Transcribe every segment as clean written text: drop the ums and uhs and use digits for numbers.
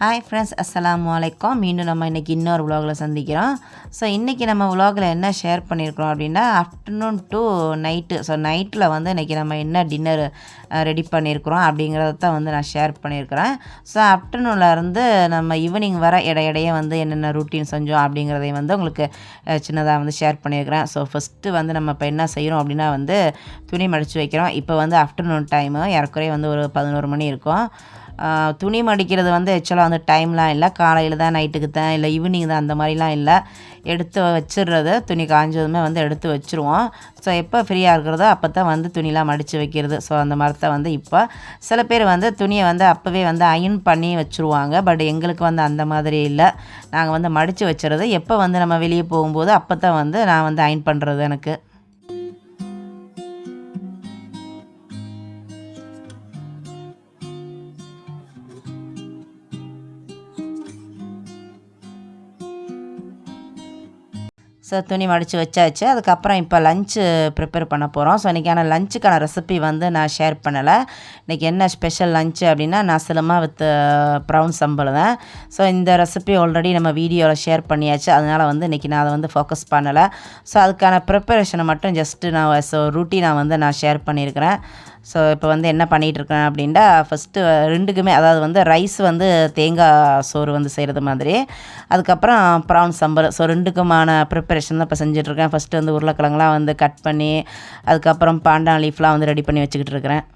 Hi friends, அஸ்ஸலாமு அலைக்கும். மீண்டும் நம்ம இன்றைக்கி இன்னொரு விலாகில் சந்திக்கிறோம். ஸோ இன்றைக்கி நம்ம விலாகில் என்ன ஷேர் பண்ணியிருக்கிறோம் அப்படின்னா, ஆஃப்டர்நூன் டு நைட்டு. ஸோ நைட்டில் வந்து இன்றைக்கி நம்ம என்ன டின்னர் ரெடி பண்ணியிருக்கிறோம் அப்படிங்கிறத தான் வந்து நான் ஷேர் பண்ணியிருக்கிறேன். ஸோ ஆஃப்டர்நூன்லேருந்து நம்ம ஈவினிங் வர இடையிடையே வந்து என்னென்ன ரூட்டீன் செஞ்சோம் அப்படிங்கிறதையும் வந்து உங்களுக்கு சின்னதாக வந்து ஷேர் பண்ணியிருக்கிறேன். ஸோ ஃபஸ்ட்டு வந்து நம்ம இப்போ என்ன செய்கிறோம் அப்படின்னா வந்து துணி மடித்து வைக்கிறோம். இப்போ வந்து ஆஃப்டர்நூன் டைமு, ஏறக்குறைய வந்து ஒரு 11 மணி இருக்கும். துணி மடிக்கிறது வந்து ஆக்சுவலாக வந்து டைம்லாம் இல்லை, காலையில் தான் நைட்டுக்கு தான் இல்லை ஈவினிங் தான், அந்த மாதிரிலாம் இல்லை. எடுத்து வச்சிடுறது, துணி காஞ்சதுமே வந்து எடுத்து வச்சுருவோம். ஸோ எப்போ ஃப்ரீயாக இருக்கிறதோ அப்போ தான் வந்து துணிலாம் மடித்து வைக்கிறது. ஸோ அந்த மாதிரி தான் வந்து இப்போ சில பேர் வந்து துணியை வந்து அப்போவே வந்து அயன் பண்ணி வச்சுருவாங்க. பட் எங்களுக்கு வந்து அந்த மாதிரி இல்லை. நாங்கள் வந்து மடித்து வச்சுறது, எப்போ வந்து நம்ம வெளியே போகும்போது அப்போ தான் வந்து நான் வந்து அயன் பண்ணுறது எனக்கு. ஸோ துணி மடித்து வச்சாச்சு. அதுக்கப்புறம் இப்போ லஞ்சு ப்ரிப்பேர் பண்ண போகிறோம். ஸோ இன்றைக்கான லஞ்சுக்கான ரெசிபி வந்து நான் ஷேர் பண்ணலை. இன்றைக்கி என்ன ஸ்பெஷல் லஞ்சு அப்படின்னா, நசலமா வித் ப்ரௌன் சம்பல் தான். ஸோ இந்த ரெசிபி ஆல்ரெடி நம்ம வீடியோவில் ஷேர் பண்ணியாச்சு. அதனால் வந்து இன்றைக்கி நான் அதை வந்து ஃபோக்கஸ் பண்ணலை. ஸோ அதுக்கான ப்ரிப்பரேஷனை மட்டும் ஜஸ்ட்டு நான் ரூட்டீனாக வந்து நான் ஷேர் பண்ணியிருக்கிறேன். ஸோ இப்போ வந்து என்ன பண்ணிகிட்ருக்கேன் அப்படின்டா, ஃபஸ்ட்டு ரெண்டுக்குமே, அதாவது வந்து ரைஸ் வந்து தேங்காய் சோறு வந்து செய்கிறது மாதிரி, அதுக்கப்புறம் ப்ரான் சம்பல். ஸோ ரெண்டுக்குமான ப்ரிப்பரேஷன் தான் இப்போ செஞ்சிட்ருக்கேன். ஃபஸ்ட்டு வந்து உருளைக்கிழங்குலாம் வந்து கட் பண்ணி, அதுக்கப்புறம் பாண்டான் லீஃப்லாம் வந்து ரெடி பண்ணி வச்சுக்கிட்டு இருக்கிறேன்.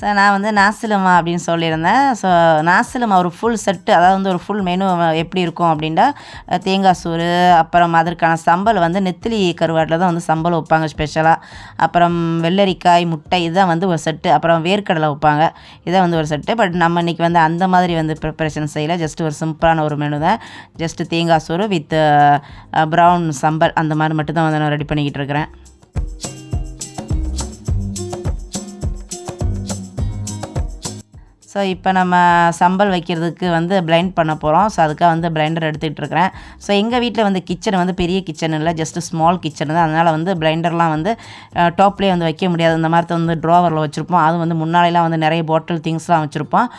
ஸோ நான் வந்து நாசிலமா அப்படின்னு சொல்லியிருந்தேன். ஸோ நாசிலமா ஒரு ஃபுல் செட்டு, அதாவது வந்து ஒரு ஃபுல் மெனு எப்படி இருக்கும் அப்படின்டா, தேங்காய் சோறு, அப்புறம் அதற்கான சம்பல் வந்து நெத்திலி கருவாட்டில் தான் வந்து சம்பல் வைப்பாங்க ஸ்பெஷலாக. அப்புறம் வெள்ளரிக்காய், முட்டை, இதுதான் வந்து ஒரு செட்டு. அப்புறம் வேர்க்கடலை வைப்பாங்க, இதான் வந்து ஒரு செட்டு. பட் நம்ம இன்றைக்கி வந்து அந்த மாதிரி வந்து ப்ரிப்பரேஷன் செய்யலை. ஜஸ்ட் ஒரு சிம்பிளான ஒரு மெனு தான். ஜஸ்ட்டு தேங்காய் சோறு வித் ப்ரௌன் சம்பல், அந்த மாதிரி மட்டும்தான் வந்து நான் ரெடி பண்ணிக்கிட்டு இருக்கிறேன். ஸோ இப்போ நம்ம சம்பல் வைக்கிறதுக்கு வந்து பிளைண்ட் பண்ண போகிறோம். ஸோ அதுக்காக வந்து பிளைண்டர் எடுத்துகிட்டு இருக்கிறேன். ஸோ எங்கள் வீட்டில் வந்து கிச்சன் வந்து பெரிய கிச்சன் இல்லை, ஜஸ்ட்டு ஸ்மால் கிச்சன் தான். அதனால் வந்து பிளைண்டர்லாம் வந்து டாப்லேயே வந்து வைக்க முடியாது. இந்த மாதிரி வந்து ட்ராவரில் வச்சுருப்போம். அது வந்து முன்னாடிலாம் வந்து நிறைய பாட்டில் திங்ஸ்லாம் வச்சுருப்போம்.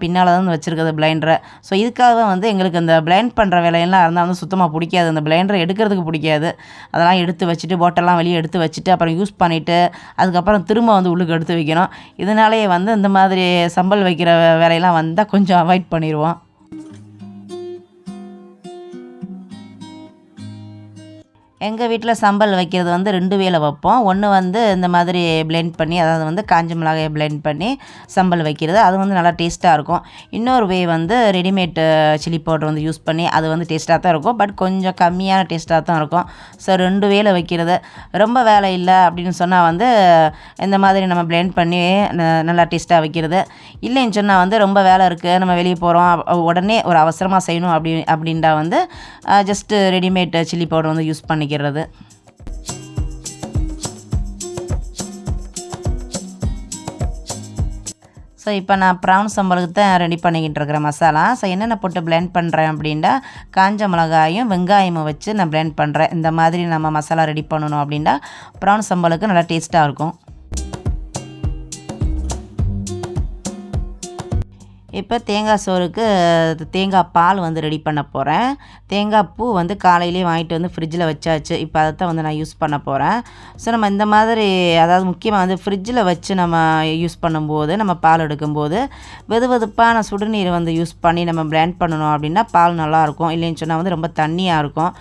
பின்னால் தான் வந்து வச்சுருக்கிறது பிளைண்டரை. ஸோ இதுக்காக தான் வந்து எங்களுக்கு அந்த பிளைண்ட் பண்ணுற வேலையெல்லாம் இருந்தால் வந்து சுத்தமாக பிடிக்காது. அந்த பிளைண்டரை எடுக்கிறதுக்கு பிடிக்காது. அதெல்லாம் எடுத்து வச்சுட்டு, பாட்டிலெலாம் வெளியே எடுத்து வச்சுட்டு, அப்புறம் யூஸ் பண்ணிவிட்டு, அதுக்கப்புறம் திரும்ப வந்து உள்ளுக்கு எடுத்து வைக்கணும். இதனாலேயே வந்து இந்த மாதிரி சம்பல் வைக்கிற வேலையெல்லாம் வந்தால் கொஞ்சம் அவாய்ட் பண்ணிடுவோம். எங்கள் வீட்டில் சம்பல் வைக்கிறது வந்து 2 வேளை வைப்போம். ஒன்று வந்து இந்த மாதிரி பிளெண்ட் பண்ணி, அதாவது வந்து காஞ்ச மிளகாயை பிளெண்ட் பண்ணி சம்பல் வைக்கிறது, அது வந்து நல்லா டேஸ்ட்டாக இருக்கும். இன்னொரு வே வந்து ரெடிமேட் சில்லி பவுடர் வந்து யூஸ் பண்ணி, அது வந்து டேஸ்ட்டாக தான் இருக்கும். பட் கொஞ்சம் கம்மியான டேஸ்ட்டாக தான் இருக்கும். ஸோ 2 வேளை வைக்கிறது. ரொம்ப வேலை இல்லை அப்படின்னு சொன்னால் வந்து இந்த மாதிரி நம்ம பிளெண்ட் பண்ணி நல்லா டேஸ்ட்டாக வைக்கிறது. இல்லைன்னு சொன்னால் வந்து ரொம்ப வேலை இருக்குது, நம்ம வெளியே போகிறோம், உடனே ஒரு அவசரமாக செய்யணும் அப்படின்டா வந்து ஜஸ்ட்டு ரெடிமேட் சில்லி பவுடர் வந்து யூஸ் பண்ணிக்கிறது. ஸோ இப்போ நான் ப்ரான் சம்பலுக்கு தான் ரெடி பண்ணிக்கிட்டு இருக்கிற மசாலா. ஸோ என்னென்ன போட்டு பிளெண்ட் பண்ணுறேன் அப்படின்டா, காஞ்ச மிளகாயும் வெங்காயமும் வச்சு நான் பிளெண்ட் பண்ணுறேன். இந்த மாதிரி நம்ம மசாலா ரெடி பண்ணணும் அப்படின்டா ப்ரான் சம்பலுக்கு நல்லா டேஸ்ட்டாக இருக்கும். இப்போ தேங்காய் சோறுக்கு தேங்காய் பால் வந்து ரெடி பண்ண போகிறேன். தேங்காய் பூ வந்து காலையிலேயே வாங்கிட்டு வந்து ஃப்ரிட்ஜில் வச்சாச்சு. இப்போ அதை தான் வந்து நான் யூஸ் பண்ண போகிறேன். ஸோ நம்ம இந்த மாதிரி, அதாவது முக்கியமாக வந்து ஃப்ரிட்ஜில் வச்சு நம்ம யூஸ் பண்ணும்போது, நம்ம பால் எடுக்கும்போது வெதுவெதுப்பான சுடுநீர் வந்து யூஸ் பண்ணி நம்ம பிளெண்ட் பண்ணணும் அப்படின்னா பால் நல்லாயிருக்கும். இல்லைன்னு சொன்னால் வந்து ரொம்ப தண்ணியாக இருக்கும்.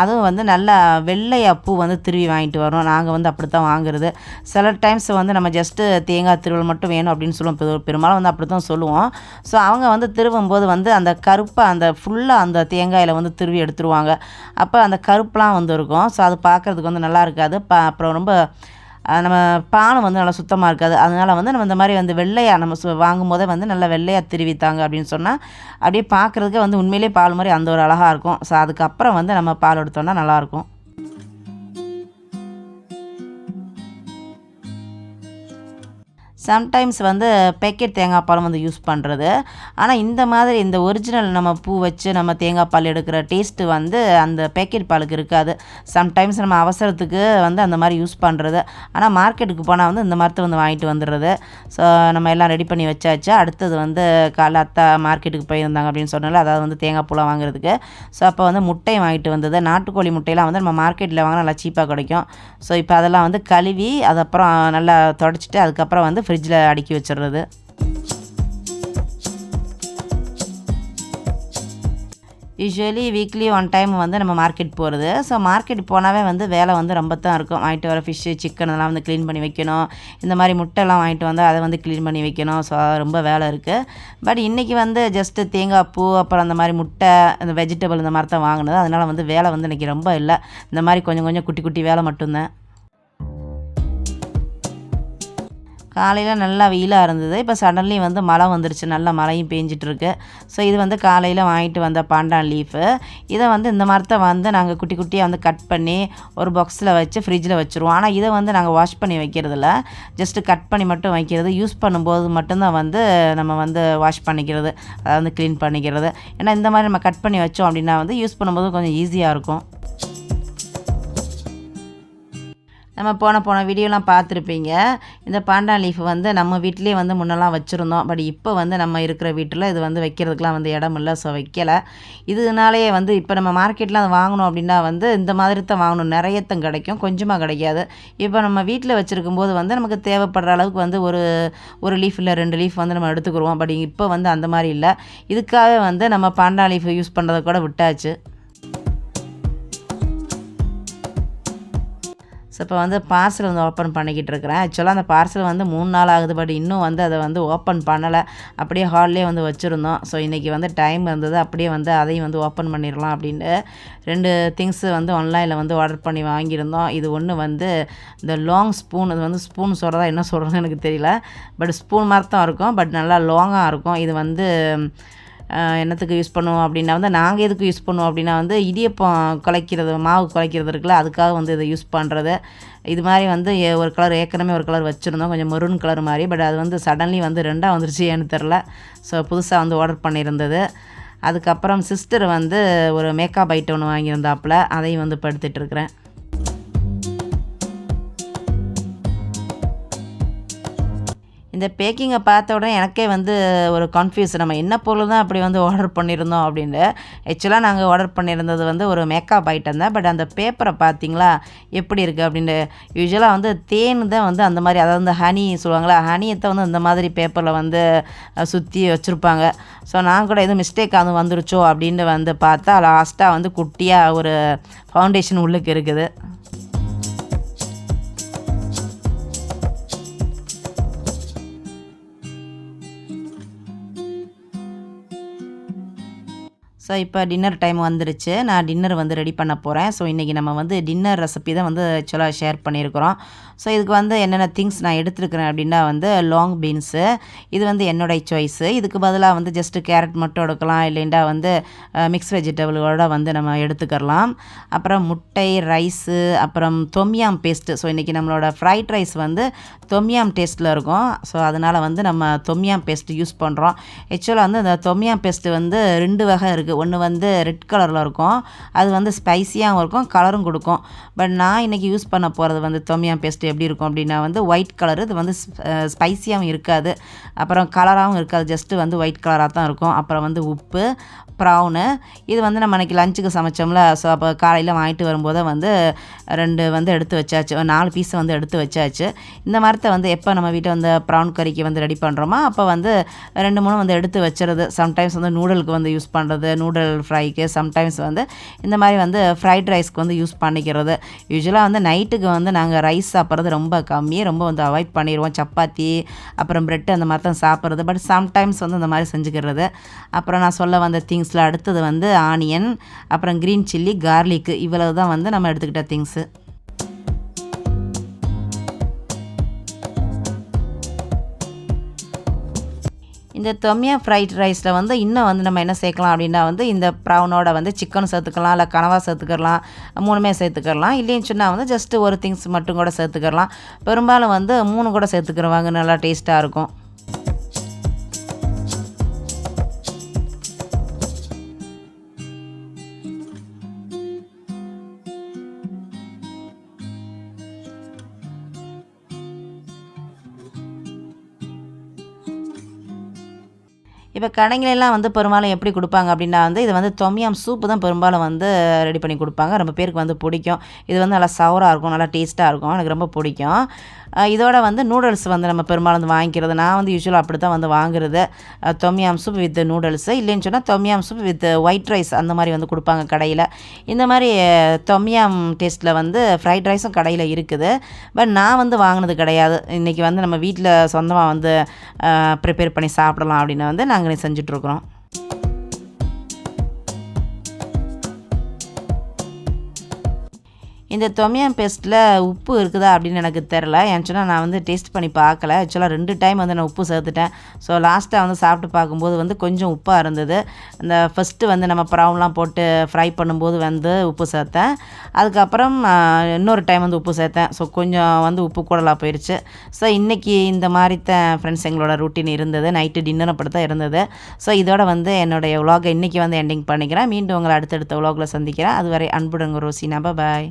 அதுவும் வந்து நல்லா வெள்ளையாக பூ வந்து திருவி வாங்கிட்டு வரோம். நாங்கள் வந்து அப்படி தான் வாங்குறது. சில டைம்ஸ் வந்து நம்ம ஜஸ்ட்டு தேங்காய் திருவல் மட்டும் வேணும் அப்படின்னு சொல்லுவோம். பெரும்பாலும் வந்து அப்படி தான் சொல்லுவோம். ஸோ அவங்க வந்து திருவும்போது வந்து அந்த கருப்பாக அந்த ஃபுல்லாக அந்த தேங்காயில் வந்து திருவி எடுத்துருவாங்க. அப்போ அந்த கருப்புலாம் வந்து இருக்கும். ஸோ அது பார்க்குறதுக்கு வந்து நல்லா இருக்காது. அப்புறம் ரொம்ப நம்ம பாலும் வந்து நல்லா சுத்தமாக இருக்காது. அதனால் வந்து நம்ம இந்த மாதிரி வந்து வெள்ளையாக நம்ம வாங்கும்போதே வந்து நல்லா வெள்ளையாக திருவித்தாங்க அப்படின்னு சொன்னால் அப்படியே பார்க்குறதுக்கு வந்து உண்மையிலே பால் மாதிரி அந்த ஒரு அழகாக இருக்கும். ஸோ அதுக்கப்புறம் வந்து நம்ம பால் எடுத்தோன்னா நல்லாயிருக்கும். சம்டைம்ஸ் வந்து பேக்கெட் தேங்காய் பாலும் வந்து யூஸ் பண்ணுறது. ஆனால் இந்த மாதிரி இந்த ஒரிஜினல் நம்ம பூ வச்சு நம்ம தேங்காய் பால் எடுக்கிற டேஸ்ட்டு வந்து அந்த பேக்கெட் பாலுக்கு இருக்காது. சம்டைம்ஸ் நம்ம அவசரத்துக்கு வந்து அந்த மாதிரி யூஸ் பண்ணுறது. ஆனால் மார்க்கெட்டுக்கு போனால் வந்து இந்த மரத்தை வந்து வாங்கிட்டு வந்துடுறது. ஸோ நம்ம எல்லாம் ரெடி பண்ணி வச்சாச்சு. அடுத்தது வந்து காலைல அத்தை மார்க்கெட்டுக்கு போயிருந்தாங்க அப்படின்னு சொன்னால, அதாவது வந்து தேங்காய் பூலாம் வாங்குறதுக்கு. ஸோ அப்போ வந்து முட்டையும் வாங்கிட்டு வந்தது. நாட்டுக்கோழி முட்டையெல்லாம் வந்து நம்ம மார்க்கெட்டில் வாங்கினா நல்லா சீப்பாக கிடைக்கும். ஸோ இப்போ அதெல்லாம் வந்து கழுவி அதுக்கப்புறம் நல்லா தொடச்சிட்டு அதுக்கப்புறம் வந்து ஃப்ரிட்ஜில் அடுக்கி வச்சிடுறது. யூசுவலி வீக்லி ஒன் டைம் வந்து நம்ம மார்க்கெட் போகிறது. ஸோ மார்க்கெட் போனாவே வந்து வேலை வந்து ரொம்ப தான் இருக்கும். வாங்கிட்டு வர ஃபிஷ்ஷு சிக்கன் எல்லாம் வந்து க்ளீன் பண்ணி வைக்கணும். இந்த மாதிரி முட்டைலாம் வாங்கிட்டு வந்து அதை வந்து க்ளீன் பண்ணி வைக்கணும். ஸோ ரொம்ப வேலை இருக்குது. பட் இன்றைக்கி வந்து ஜஸ்ட்டு தேங்காய் பூ அப்புறம் அந்த மாதிரி முட்டை இந்த வெஜிடபிள் இந்த மாதிரி தான் வாங்கினது. அதனால் வந்து வேலை வந்து இன்றைக்கி ரொம்ப இல்லை. இந்த மாதிரி கொஞ்சம் கொஞ்சம் குட்டி குட்டி வேலை மட்டும்தான். காலையில் நல்லா வெயிலாக இருந்தது. இப்போ சடன்லி வந்து மழை வந்துருச்சு. நல்ல மழையும் பேஞ்சிட்ருக்கு. ஸோ இது வந்து காலையில் வாங்கிட்டு வந்த பாண்டான் லீஃபு. இதை வந்து இந்த மரத்தை வந்து நாங்கள் குட்டி குட்டியாக வந்து கட் பண்ணி ஒரு பாக்ஸில் வச்சு ஃப்ரிட்ஜில் வச்சுருவோம். ஆனால் இதை வந்து நாங்கள் வாஷ் பண்ணி வைக்கிறதில்ல. ஜஸ்ட்டு கட் பண்ணி மட்டும் வைக்கிறது. யூஸ் பண்ணும்போது மட்டும்தான் வந்து நம்ம வந்து வாஷ் பண்ணிக்கிறது, அதை வந்து க்ளீன் பண்ணிக்கிறது. ஏன்னா இந்த மாதிரி நம்ம கட் பண்ணி வச்சோம் அப்படின்னா வந்து யூஸ் பண்ணும்போது கொஞ்சம் ஈஸியாக இருக்கும். நம்ம போன வீடியோலாம் பார்த்துருப்பீங்க. இந்த பாண்டான் லீஃப் வந்து நம்ம வீட்டிலேயே வந்து முன்னெல்லாம் வச்சுருந்தோம். பட் இப்போ வந்து நம்ம இருக்கிற வீட்டில் இது வந்து வைக்கிறதுக்கெலாம் வந்து இடம் இல்லை. ஸோ வைக்கலை. இதனாலேயே வந்து இப்போ நம்ம மார்க்கெட்டில் அதை வாங்கணும் அப்படின்னா வந்து இந்த மாதிரி தான் வாங்கணும். நிறையத்தான் கிடைக்கும், கொஞ்சமாக கிடைக்காது. இப்போ நம்ம வீட்டில் வச்சுருக்கும்போது வந்து நமக்கு தேவைப்படுற அளவுக்கு வந்து ஒரு லீஃப் இல்லை 2 லீஃப் வந்து நம்ம எடுத்துக்கிடுவோம். பட் இப்போ வந்து அந்த மாதிரி இல்லை. இதுக்காக வந்து நம்ம பாண்டான் லீஃப் யூஸ் பண்ணுறதை கூட விட்டாச்சு. ஸோ இப்போ வந்து பார்சல் வந்து ஓப்பன் பண்ணிக்கிட்டு இருக்கிறேன். ஆக்சுவலாக அந்த பார்சல் வந்து 3 நாள் ஆகுது. பட் இன்னும் வந்து அதை வந்து ஓப்பன் பண்ணலை. அப்படியே ஹால்லேயே வந்து வச்சுருந்தோம். ஸோ இன்றைக்கி வந்து டைம் இருந்தது. அப்படியே வந்து அதையும் வந்து ஓப்பன் பண்ணிடலாம் அப்படின்ட்டு 2 திங்ஸு வந்து ஆன்லைனில் வந்து ஆர்டர் பண்ணி வாங்கியிருந்தோம். இது ஒன்று வந்து இந்த லாங் ஸ்பூன். இது வந்து ஸ்பூன் சொல்கிறதா என்ன சொல்கிறதுன்னு எனக்கு தெரியல. பட் ஸ்பூன் மாதிரி தான் இருக்கும். பட் நல்லா லாங்காக இருக்கும். இது வந்து என்னத்துக்கு யூஸ் பண்ணுவோம் அப்படின்னா வந்து நாங்கள் எதுக்கு யூஸ் பண்ணுவோம் அப்படின்னா வந்து இடியப்பம் குழைக்கிறது, மாவு குழைக்கிறது இருக்குல்ல, அதுக்காக வந்து இதை யூஸ் பண்ணுறது. இது மாதிரி வந்து ஒரு கலர் ஏற்கனவே ஒரு கலர் வச்சுருந்தோம், கொஞ்சம் மெரூன் கலர் மாதிரி. பட் அது வந்து சடன்லி வந்து 2ஆக வந்துருச்சு, ஏன்னு தெரில. ஸோ புதுசாக வந்து ஆர்டர் பண்ணியிருந்தது. அதுக்கப்புறம் சிஸ்டர் வந்து ஒரு மேக்கப் ஐட்டம் ஒன்று வாங்கியிருந்தாப்புல, அதையும் வந்து படுத்துட்ருக்குறேன். இந்த பேக்கிங்கை பார்த்த உடனே எனக்கே வந்து ஒரு கன்ஃப்யூஸ். நம்ம என்ன பொருள் தான் அப்படி வந்து ஆர்டர் பண்ணியிருந்தோம் அப்படின்ட்டு. ஆக்சுவலாக நாங்கள் ஆர்டர் பண்ணியிருந்தது வந்து ஒரு மேக்கப் ஐட்டம் தான். பட் அந்த பேப்பரை பார்த்தீங்களா எப்படி இருக்குது அப்படின்ட்டு. யூஸ்வலாக வந்து தேன் தான் வந்து அந்த மாதிரி, அதாவது வந்து ஹனி சொல்லுவாங்களா, ஹனியத்தை வந்து இந்த மாதிரி பேப்பரில் வந்து சுற்றி வச்சுருப்பாங்க. ஸோ நான் கூட எதுவும் மிஸ்டேக் அது வந்துருச்சோ அப்படின்ட்டு வந்து பார்த்தா லாஸ்ட்டாக வந்து குட்டியாக ஒரு ஃபவுண்டேஷன் உள்ளுக்கு இருக்குது. ஸோ இப்போ டின்னர் டைம் வந்துருச்சு. நான் டின்னர் வந்து ரெடி பண்ண போகிறேன். ஸோ இன்றைக்கி நம்ம வந்து டின்னர் ரெசிபி தான் வந்து ஆக்சுவலாக ஷேர் பண்ணியிருக்கிறோம். ஸோ இதுக்கு வந்து என்னென்ன திங்ஸ் நான் எடுத்துருக்கிறேன் அப்படின்னா வந்து லாங் பீன்ஸு, இது வந்து என்னுடைய சாய்ஸு. இதுக்கு பதிலாக வந்து ஜஸ்ட்டு கேரட் மட்டும் எடுக்கலாம், இல்லைண்டா வந்து மிக்ஸ் வெஜிடபிளோட வந்து நம்ம எடுத்துக்கலாம். அப்புறம் முட்டை, ரைஸு, அப்புறம் தொம்யாம் பேஸ்ட்டு. ஸோ இன்றைக்கி நம்மளோட ஃப்ரைட் ரைஸ் வந்து தொம்யாம் டேஸ்ட்டில் இருக்கும். ஸோ அதனால் வந்து நம்ம தொம்யாம் பேஸ்ட்டு யூஸ் பண்ணுறோம். ஆக்சுவலாக வந்து இந்த தொம்யாம் பேஸ்ட்டு வந்து 2 வகை இருக்குது. ஒன்று வந்து ரெட் கலரில் இருக்கும், அது வந்து ஸ்பைஸியாகவும் இருக்கும், கலரும் கொடுக்கும். பட் நான் இன்றைக்கி யூஸ் பண்ண போகிறது வந்து தொம்யாம் பேஸ்ட் எப்படி இருக்கும் அப்படின்னா வந்து ஒயிட் கலரு. இது வந்து ஸ்பைஸியாகவும் இருக்காது, அப்புறம் கலராகவும் இருக்காது, ஜஸ்ட்டு வந்து ஒயிட் கலராக தான் இருக்கும். அப்புறம் வந்து உப்பு, ப்ரௌனு. இது வந்து நம்ம அன்றைக்கி லஞ்சுக்கு சமைச்சோம்ல. ஸோ அப்போ காலையில் வாங்கிட்டு வரும்போது வந்து 2 வந்து எடுத்து வச்சாச்சு, 4 பீஸ் வந்து எடுத்து வச்சாச்சு. இந்த மரத்தை வந்து எப்போ நம்ம வீட்டில் வந்து ப்ரௌன் கறிக்கு வந்து ரெடி பண்ணுறோமோ அப்போ வந்து 2, 3 வந்து எடுத்து வச்சுறது. சம்டைம்ஸ் வந்து நூடுலுக்கு வந்து யூஸ் பண்ணுறது, நூடுல் ஃப்ரைக்கு. சம்டைம்ஸ் வந்து இந்த மாதிரி வந்து ஃப்ரைட் ரைஸ்க்கு வந்து யூஸ் பண்ணிக்கிறது. யூஸ்வலாக வந்து நைட்டுக்கு வந்து நாங்கள் ரைஸ் சாப்பிட்றது ரொம்ப கம்மி, ரொம்ப வந்து அவாய்ட் பண்ணிடுவோம். சப்பாத்தி அப்புறம் ப்ரெட் அந்த மாதிரி தான் சாப்பிட்றது. பட் சம்டைம்ஸ் வந்து இந்த மாதிரி செஞ்சுக்கிறது. அப்புறம் நான் சொல்ல வந்த திங்ஸில் அடுத்தது வந்து ஆனியன், அப்புறம் க்ரீன் சில்லி, கார்லிக்கு. இவ்வளவு தான் வந்து நம்ம எடுத்துக்கிட்ட திங்ஸு. இந்த தொமியா ஃப்ரைட் ரைஸில் வந்து இன்னும் வந்து நம்ம என்ன சேர்க்கலாம் அப்படின்னா வந்து இந்த ப்ரௌனோட வந்து சிக்கன் சேர்த்துக்கலாம், இல்லை கனவா சேர்த்துக்கலாம், 3மே சேர்த்துக்கலாம். இல்லைன்னு சொன்னால் வந்து ஜஸ்ட்டு ஒரு திங்ஸ் மட்டும் கூட சேர்த்துக்கலாம். பெரும்பாலும் வந்து 3 கூட சேர்த்துக்கிறவாங்க, நல்லா டேஸ்ட்டாக இருக்கும். இப்போ கடைங்களெல்லாம் வந்து பெரும்பாலும் எப்படி குடுப்பாங்க அப்படின்னா வந்து, இது வந்து தொம்யாம் சூப்பு தான் பெரும்பாலும் வந்து ரெடி பண்ணி குடுப்பாங்க. ரொம்ப பேருக்கு வந்து பிடிக்கும். இது வந்து நல்லா சவரா இருக்கும், நல்லா டேஸ்ட்டாக இருக்கும். எனக்கு ரொம்ப பிடிக்கும். இதோட வந்து நூடுல்ஸ் வந்து நம்ம பெரும்பாலும் வந்து வாங்கிக்கிறது. நான் வந்து யூசுவலா அப்படி தான் வந்து வாங்குறது. தொம்யாம் சூப் வித் நூடுல்ஸு, இல்லைன்னு சொன்னால் தொம்யாம் சூப் வித் ஒயிட் ரைஸ் அந்த மாதிரி வந்து குடுப்பாங்க கடையில. இந்த மாதிரி தொம்யாம் டேஸ்ட்டில் வந்து ஃப்ரைட் ரைஸும் கடையில் இருக்குது. பட் நான் வந்து வாங்கினது கிடையாது. இன்றைக்கி வந்து நம்ம வீட்டில் சொந்தமாக வந்து ப்ரிப்பேர் பண்ணி சாப்பிடலாம் அப்படின்னு வந்து நாங்கள் செஞ்சுட்ருக்குறோம். இந்த தொமியம் பேஸ்ட்டில் உப்பு இருக்குதா அப்படின்னு எனக்கு தெரில. ஏன்னு சொன்னால் நான் வந்து டேஸ்ட் பண்ணி பார்க்கல. ஆக்சுவலாக 2 டைம் வந்து நான் உப்பு சேர்த்துட்டேன். ஸோ லாஸ்ட்டாக வந்து சாப்பிட்டு பார்க்கும்போது வந்து கொஞ்சம் உப்பாக இருந்தது. இந்த ஃபஸ்ட்டு வந்து நம்ம ப்ரௌன்லாம் போட்டு ஃப்ரை பண்ணும்போது வந்து உப்பு சேர்த்தேன். அதுக்கப்புறம் இன்னொரு டைம் வந்து உப்பு சேர்த்தேன். ஸோ கொஞ்சம் வந்து உப்பு கூடலாம் போயிடுச்சு. ஸோ இன்றைக்கி இந்த மாதிரி தான் ஃப்ரெண்ட்ஸ் எங்களோட ரூட்டீன் இருந்தது. நைட்டு டின்னர் அப்படி தான் இருந்தது. ஸோ இதோட வந்து என்னுடைய விலாகை இன்றைக்கி வந்து எண்டிங் பண்ணிக்கிறேன். மீண்டும் உங்களை அடுத்தடுத்த விலாகில் சந்திக்கிறேன். அதுவரை அன்புடன் ரோசினா. பாய்.